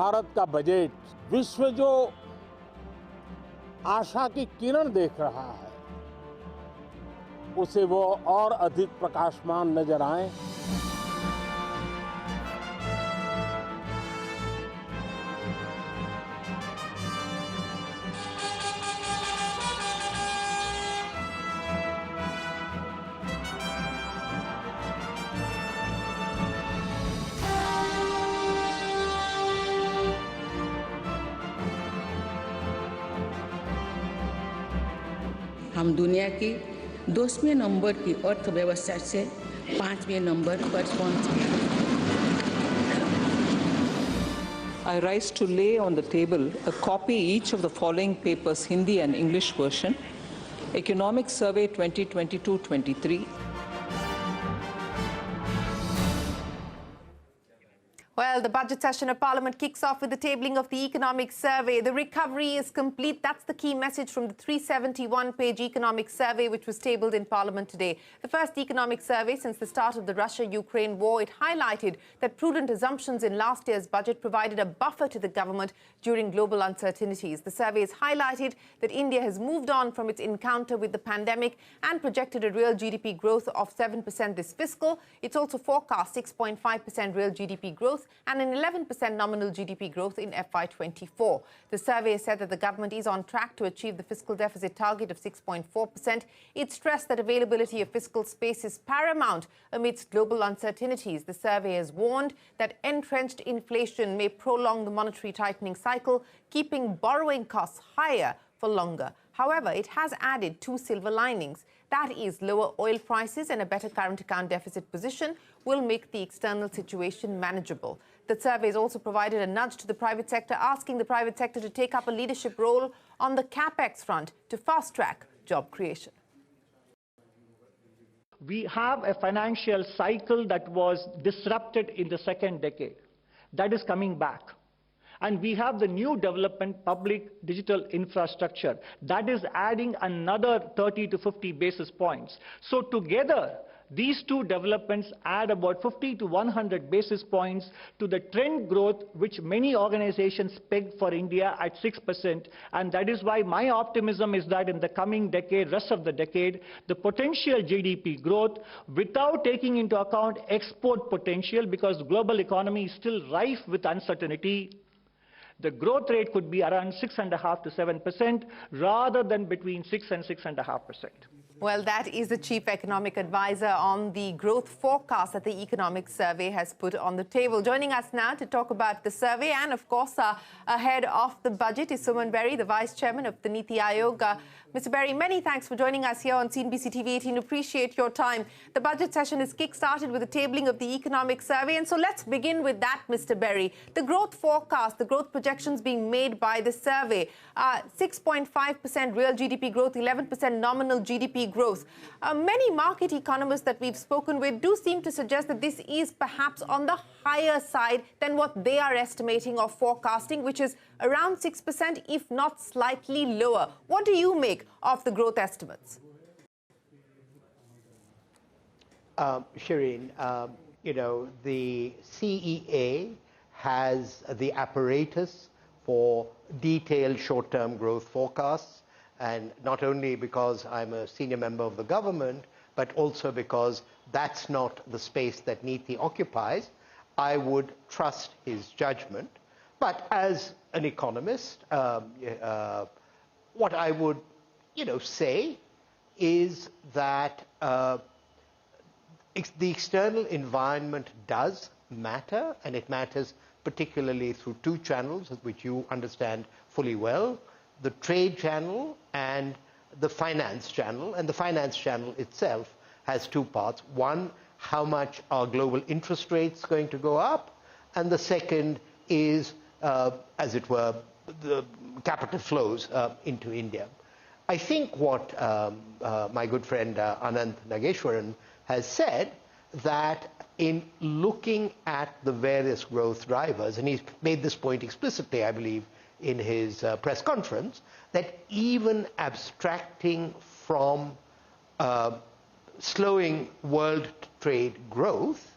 भारत का बजट विश्व जो आशा की किरण देख रहा है उसे वो और अधिक प्रकाशमान नजर आए। हम दुनिया की 10वें नंबर की अर्थव्यवस्था से 5वें नंबर पर पहुंचे। I rise to lay on the table a copy each of the following papers, Hindi and English version: Economic Survey 2022-23. Well, the budget session of Parliament kicks off with the tabling of the economic survey. The recovery is complete. That's the key message from the 371-page economic survey which was tabled in Parliament today. The first economic survey since the start of the Russia-Ukraine war. It highlighted that prudent assumptions in last year's budget provided a buffer to the government during global uncertainties. The survey has highlighted that India has moved on from its encounter with the pandemic and projected a real GDP growth of 7% this fiscal. It's also forecast 6.5% real GDP growth and an 11% nominal GDP growth in FY24. The survey said that the government is on track to achieve the fiscal deficit target of 6.4%. It stressed that availability of fiscal space is paramount amidst global uncertainties. The survey has warned that entrenched inflation may prolong the monetary tightening cycle, keeping borrowing costs higher for longer. However, it has added two silver linings. That is, lower oil prices and a better current account deficit position will make the external situation manageable. The survey has also provided a nudge to the private sector, asking the private sector to take up a leadership role on the Capex front to fast-track job creation. We have a financial cycle that was disrupted in the second decade. That is coming back. And we have the new development public digital infrastructure that is adding another 30 to 50 basis points. So together, these two developments add about 50 to 100 basis points to the trend growth which many organizations pegged for India at 6%. And that is why my optimism is that in the coming decade, rest of the decade, the potential GDP growth without taking into account export potential, because the global economy is still rife with uncertainty, the growth rate could be around 6.5 to 7% rather than between 6 and 6.5%. Well, that is the Chief Economic Advisor on the growth forecast that the Economic Survey has put on the table. Joining us now to talk about the survey and, of course, ahead of the budget is Suman Berry, the Vice Chairman of the Niti Aayog. Mr. Berry, many thanks for joining us here on CNBC-TV18. Appreciate your time. The budget session is kick-started with the tabling of the Economic Survey. And so let's begin with that, Mr. Berry. The growth forecast, the growth projections being made by the survey, 6.5% real GDP growth, 11% nominal GDP growth. Many market economists that we've spoken with do seem to suggest that this is perhaps on the higher side than what they are estimating or forecasting, which is around 6%, if not slightly lower. What do you make of the growth estimates? Shireen, the CEA has the apparatus for detailed short-term growth forecasts, and not only because I'm a senior member of the government, but also because that's not the space that Niti occupies. I would trust his judgment. But as an economist, what I would, say is that the external environment does matter, and it matters particularly through two channels, which you understand fully well: the trade channel and the finance channel. And the finance channel itself has two parts. One, how much are global interest rates going to go up? And the second is, as it were, the capital flows into India. I think what my good friend Anand Nageshwaran has said, that in looking at the various growth drivers, and he's made this point explicitly, I believe, in his press conference, that even abstracting from slowing world trade growth,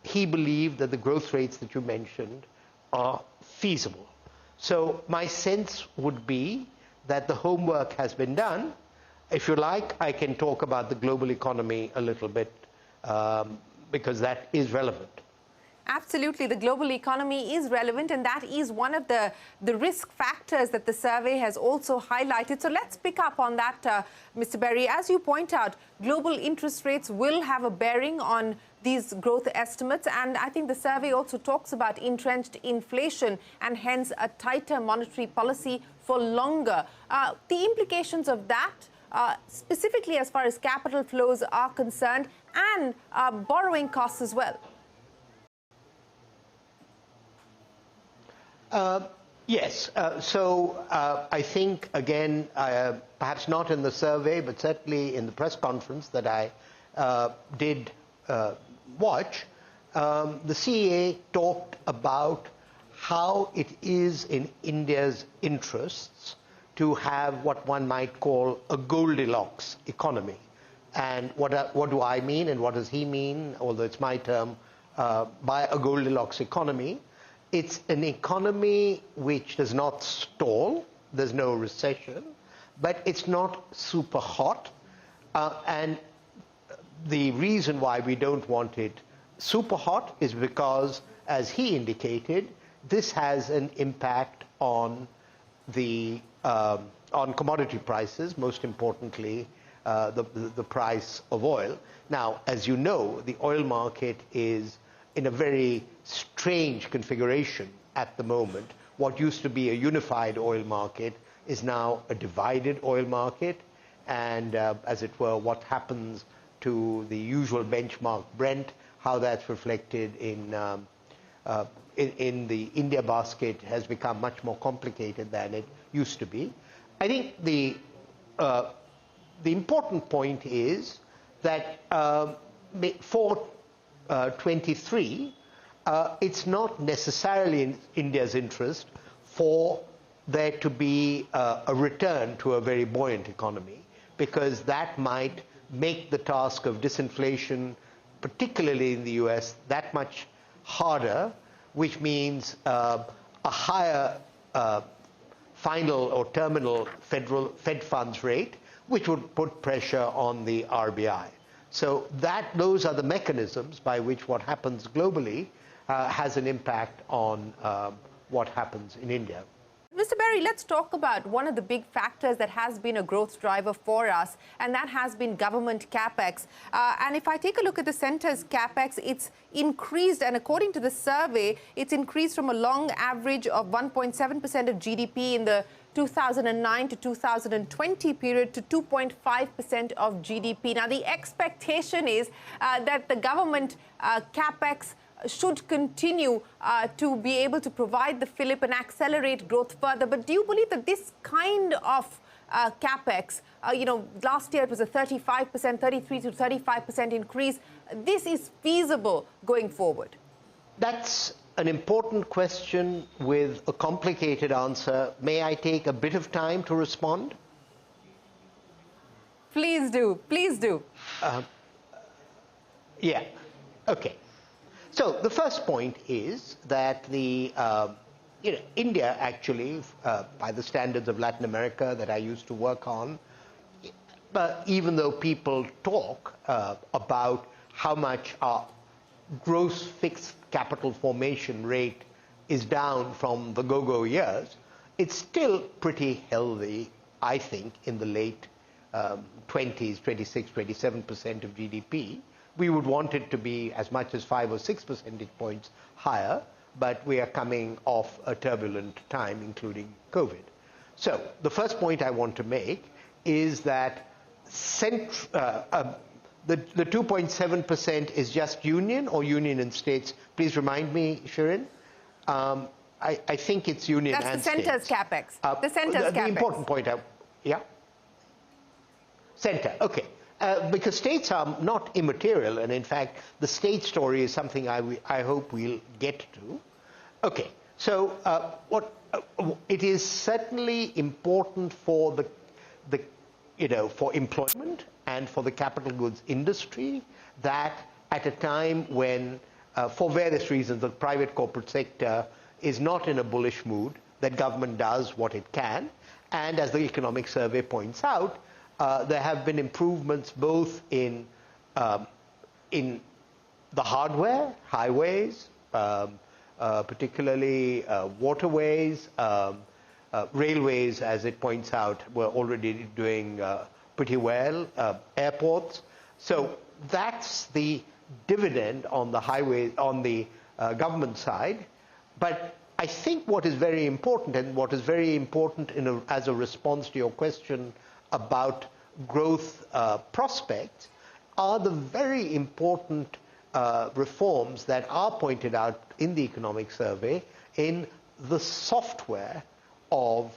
he believed that the growth rates that you mentioned are feasible. So my sense would be that the homework has been done. If you like, I can talk about the global economy a little bit because that is relevant. Absolutely. The global economy is relevant, and that is one of the risk factors that the survey has also highlighted. So let's pick up on that, Mr. Berry. As you point out, global interest rates will have a bearing on these growth estimates, and I think the survey also talks about entrenched inflation and hence a tighter monetary policy for longer. The implications of that, specifically as far as capital flows are concerned, and borrowing costs as well. Yes. I think, again, perhaps not in the survey, but certainly in the press conference that I did watch, the CEA talked about how it is in India's interests to have what one might call a Goldilocks economy. And what do I mean and what does he mean, although it's my term, by a Goldilocks economy? It's an economy which does not stall, there's no recession, but it's not super hot. And the reason why we don't want it super hot is because, as he indicated, this has an impact on the on commodity prices, most importantly, the price of oil. Now, as you know, the oil market is in a very strange configuration at the moment. What used to be a unified oil market is now a divided oil market, and as it were, what happens to the usual benchmark Brent, how that's reflected in the India basket has become much more complicated than it used to be. I think the important point is that for 23, it's not necessarily in India's interest for there to be a return to a very buoyant economy, because that might make the task of disinflation, particularly in the US, that much harder, which means a higher final or terminal Fed funds rate, which would put pressure on the RBI. So those are the mechanisms by which what happens globally has an impact on what happens in India. Mr. Berry, let's talk about one of the big factors that has been a growth driver for us, and that has been government Capex. And if I take a look at the centre's Capex, it's increased, and according to the survey, it's increased from a long average of 1.7% of GDP in the 2009 to 2020 period to 2.5% of GDP. Now, the expectation is that the government Capex should continue to be able to provide the fillip and accelerate growth further. But do you believe that this kind of Capex, last year it was a 33 to 35% increase, this is feasible going forward? That's an important question with a complicated answer. May I take a bit of time to respond? Please do. Please do. Yeah. Okay. So the first point is that India actually, by the standards of Latin America that I used to work on, but even though people talk about how much our gross fixed capital formation rate is down from the go-go years, it's still pretty healthy, I think, in the late 20s, 26, 27% of GDP. We would want it to be as much as 5 or 6 percentage points higher, but we are coming off a turbulent time, including COVID. So the first point I want to make is that the 2.7% is just union or union and states? Please remind me, Shirin. I think it's union and states. That's the centre's Capex. The centre's Capex. The important point, yeah? Centre, okay. Because states are not immaterial, and in fact, the state story is something I hope we'll get to. Okay, so it is certainly important for for employment and for the capital goods industry that at a time when, for various reasons, the private corporate sector is not in a bullish mood, that government does what it can. And as the economic survey points out, there have been improvements both in the hardware, highways, particularly waterways, railways, as it points out, were already doing pretty well, airports. So that's the dividend on the highway, on the government side. But I think what is very important, and what is very important as a response to your question about growth prospects, are the very important reforms that are pointed out in the economic survey in the software of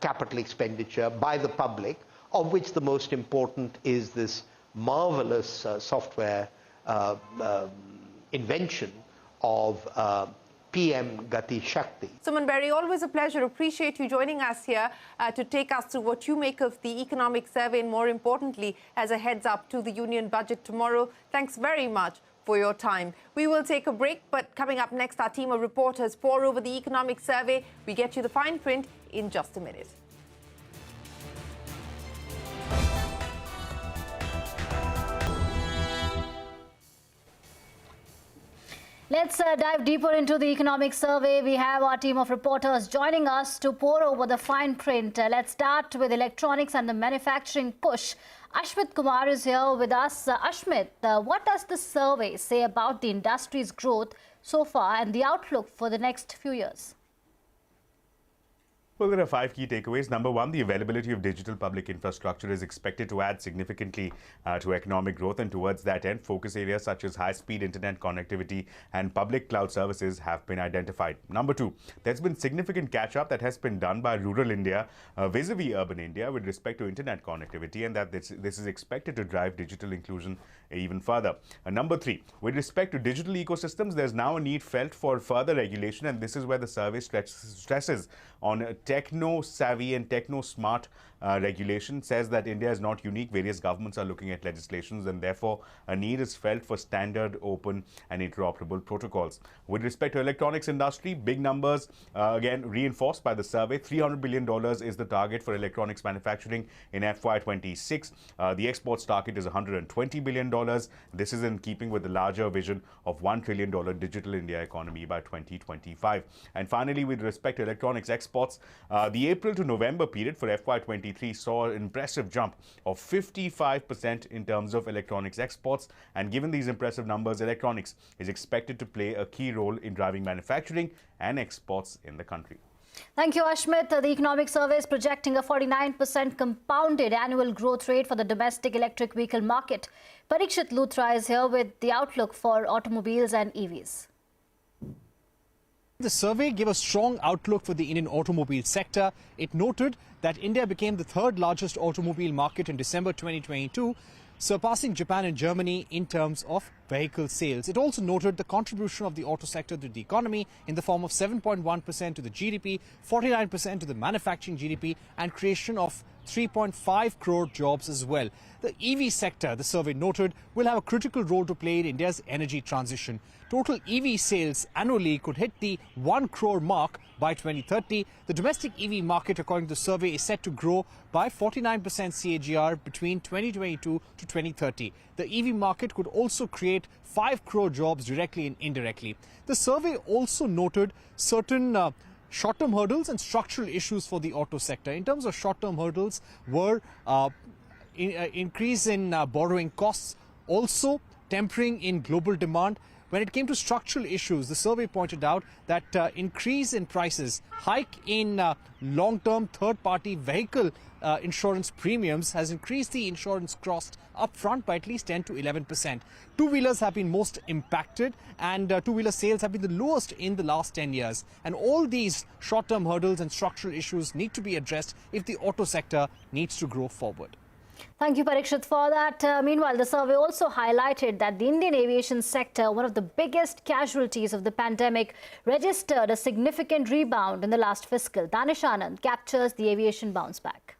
capital expenditure by the public, of which the most important is this marvelous software invention of PM Gati Shakti. Suman Berry, always a pleasure. Appreciate you joining us here to take us through what you make of the economic survey, and more importantly, as a heads up to the union budget tomorrow. Thanks very much for your time. We will take a break, but coming up next, our team of reporters pore over the economic survey. We get you the fine print in just a minute. Let's dive deeper into the economic survey. We have our team of reporters joining us to pore over the fine print. Let's start with electronics and the manufacturing push. Ashmit Kumar is here with us. Ashmit, what does the survey say about the industry's growth so far and the outlook for the next few years? Well, there are 5 key takeaways. Number one, the availability of digital public infrastructure is expected to add significantly to economic growth, and towards that end, focus areas such as high-speed internet connectivity and public cloud services have been identified. Number two, there's been significant catch-up that has been done by rural India vis-a-vis urban India with respect to internet connectivity, and that this is expected to drive digital inclusion even further. Number three, with respect to digital ecosystems, there's now a need felt for further regulation, and this is where the survey stresses on techno-savvy and techno-smart regulation. Says that India is not unique. Various governments are looking at legislations, and therefore a need is felt for standard, open and interoperable protocols. With respect to electronics industry, big numbers again reinforced by the survey. $300 billion is the target for electronics manufacturing in FY26. The exports target is $120 billion. This is in keeping with the larger vision of $1 trillion digital India economy by 2025. And finally, with respect to electronics exports, the April to November period for FY23 saw an impressive jump of 55% in terms of electronics exports. And given these impressive numbers, electronics is expected to play a key role in driving manufacturing and exports in the country. Thank you, Ashmit. The economic survey is projecting a 49% compounded annual growth rate for the domestic electric vehicle market. Parikshit Luthra is here with the outlook for automobiles and EVs. The survey gave a strong outlook for the Indian automobile sector. It noted that India became the third largest automobile market in December 2022, surpassing Japan and Germany in terms of vehicle sales. It also noted the contribution of the auto sector to the economy in the form of 7.1% to the GDP, 49% to the manufacturing GDP, and creation of 3.5 crore jobs as well. The EV sector, the survey noted, will have a critical role to play in India's energy transition. Total EV sales annually could hit the 1 crore mark by 2030. The domestic EV market, according to the survey, is set to grow by 49% CAGR between 2022 to 2030. The EV market could also create 5 crore jobs directly and indirectly. The survey also noted certain short-term hurdles and structural issues for the auto sector. In terms of short-term hurdles were increase in borrowing costs, also tempering in global demand. When it came to structural issues, the survey pointed out that increase in prices, hike in long-term third-party vehicle insurance premiums has increased the insurance cost upfront by at least 10 to 11%. Two-wheelers have been most impacted, and two-wheeler sales have been the lowest in the last 10 years. And all these short-term hurdles and structural issues need to be addressed if the auto sector needs to grow forward. Thank you, Parikshit, for that. Meanwhile, the survey also highlighted that the Indian aviation sector, one of the biggest casualties of the pandemic, registered a significant rebound in the last fiscal. Danish Anand captures the aviation bounce back.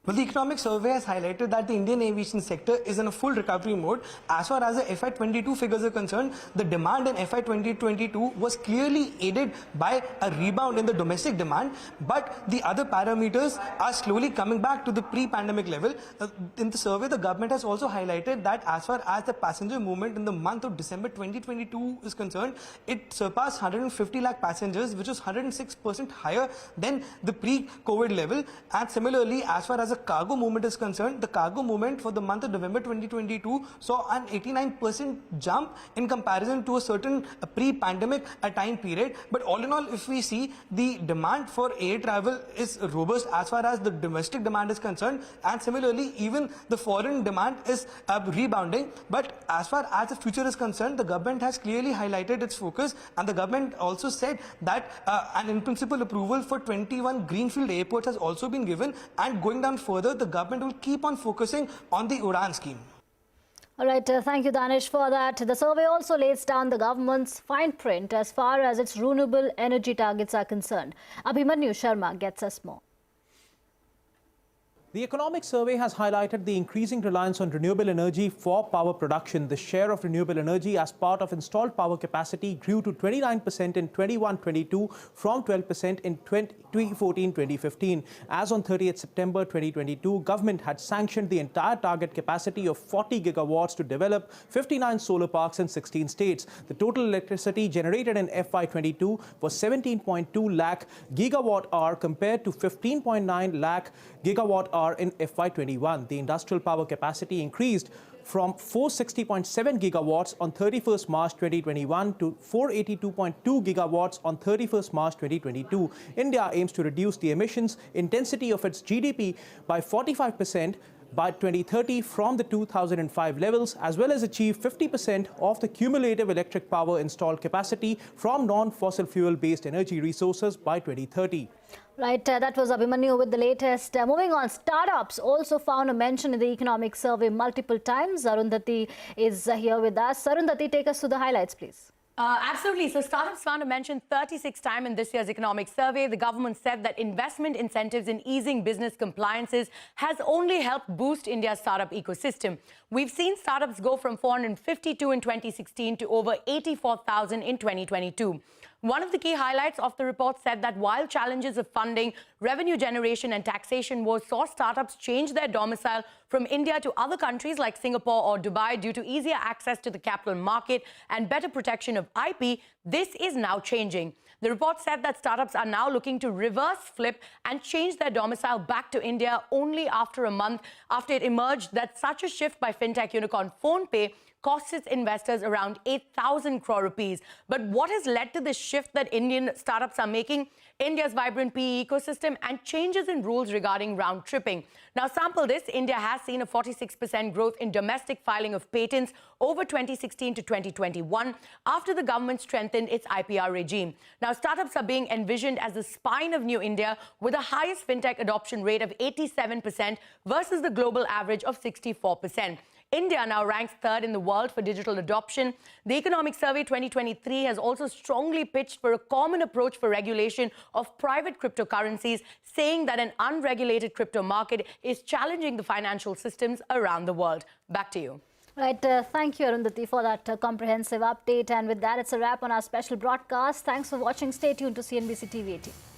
Well, the economic survey has highlighted that the Indian aviation sector is in a full recovery mode. As far as the FY22 figures are concerned, the demand in FY 2022 was clearly aided by a rebound in the domestic demand, but the other parameters are slowly coming back to the pre-pandemic level. In the survey, the government has also highlighted that as far as the passenger movement in the month of December 2022 is concerned, it surpassed 150 lakh passengers, which was 106% higher than the pre-COVID level. And similarly, as far as the cargo movement is concerned, the cargo movement for the month of November 2022 saw an 89% jump in comparison to a certain pre-pandemic time period. But all in all, if we see, the demand for air travel is robust as far as the domestic demand is concerned, and similarly even the foreign demand is rebounding. But as far as the future is concerned, the government has clearly highlighted its focus, and the government also said that an in-principle approval for 21 greenfield airports has also been given, and going down further, the government will keep on focusing on the UDAN scheme. All right, thank you, Danish, for that. The survey also lays down the government's fine print as far as its renewable energy targets are concerned. Abhimanyu Sharma gets us more. The economic survey has highlighted the increasing reliance on renewable energy for power production. The share of renewable energy as part of installed power capacity grew to 29% in 21-22 from 12% in 2014-2015. As on 30th September 2022, government had sanctioned the entire target capacity of 40 gigawatts to develop 59 solar parks in 16 states. The total electricity generated in FY22 was 17.2 lakh gigawatt hour compared to 15.9 lakh gigawatt hour in FY21. The industrial power capacity increased from 460.7 gigawatts on 31st March 2021 to 482.2 gigawatts on 31st March 2022. India aims to reduce the emissions intensity of its GDP by 45% by 2030 from the 2005 levels, as well as achieve 50% of the cumulative electric power installed capacity from non-fossil fuel-based energy resources by 2030. Right, that was Abhimanyu with the latest. Moving on, startups also found a mention in the economic survey multiple times. Arundhati is here with us. Arundhati, take us through the highlights, please. Absolutely. So startups found a mention 36 times in this year's economic survey. The government said that investment incentives in easing business compliances has only helped boost India's startup ecosystem. We've seen startups go from 452 in 2016 to over 84,000 in 2022. One of the key highlights of the report said that while challenges of funding, revenue generation and taxation woes saw startups change their domicile from India to other countries like Singapore or Dubai due to easier access to the capital market and better protection of IP, this is now changing. The report said that startups are now looking to reverse flip and change their domicile back to India only after a month after it emerged that such a shift by fintech unicorn PhonePe costs its investors around 8,000 crore rupees. But what has led to this shift that Indian startups are making? India's vibrant PE ecosystem and changes in rules regarding round tripping. Now, sample this. India has seen a 46% growth in domestic filing of patents over 2016 to 2021 after the government strengthened its IPR regime. Now, startups are being envisioned as the spine of New India with the highest fintech adoption rate of 87% versus the global average of 64%. India now ranks third in the world for digital adoption. The Economic Survey 2023 has also strongly pitched for a common approach for regulation of private cryptocurrencies, saying that an unregulated crypto market is challenging the financial systems around the world. Back to you. Right, thank you, Arundhati, for that comprehensive update. And with that, it's a wrap on our special broadcast. Thanks for watching. Stay tuned to CNBC-TV18.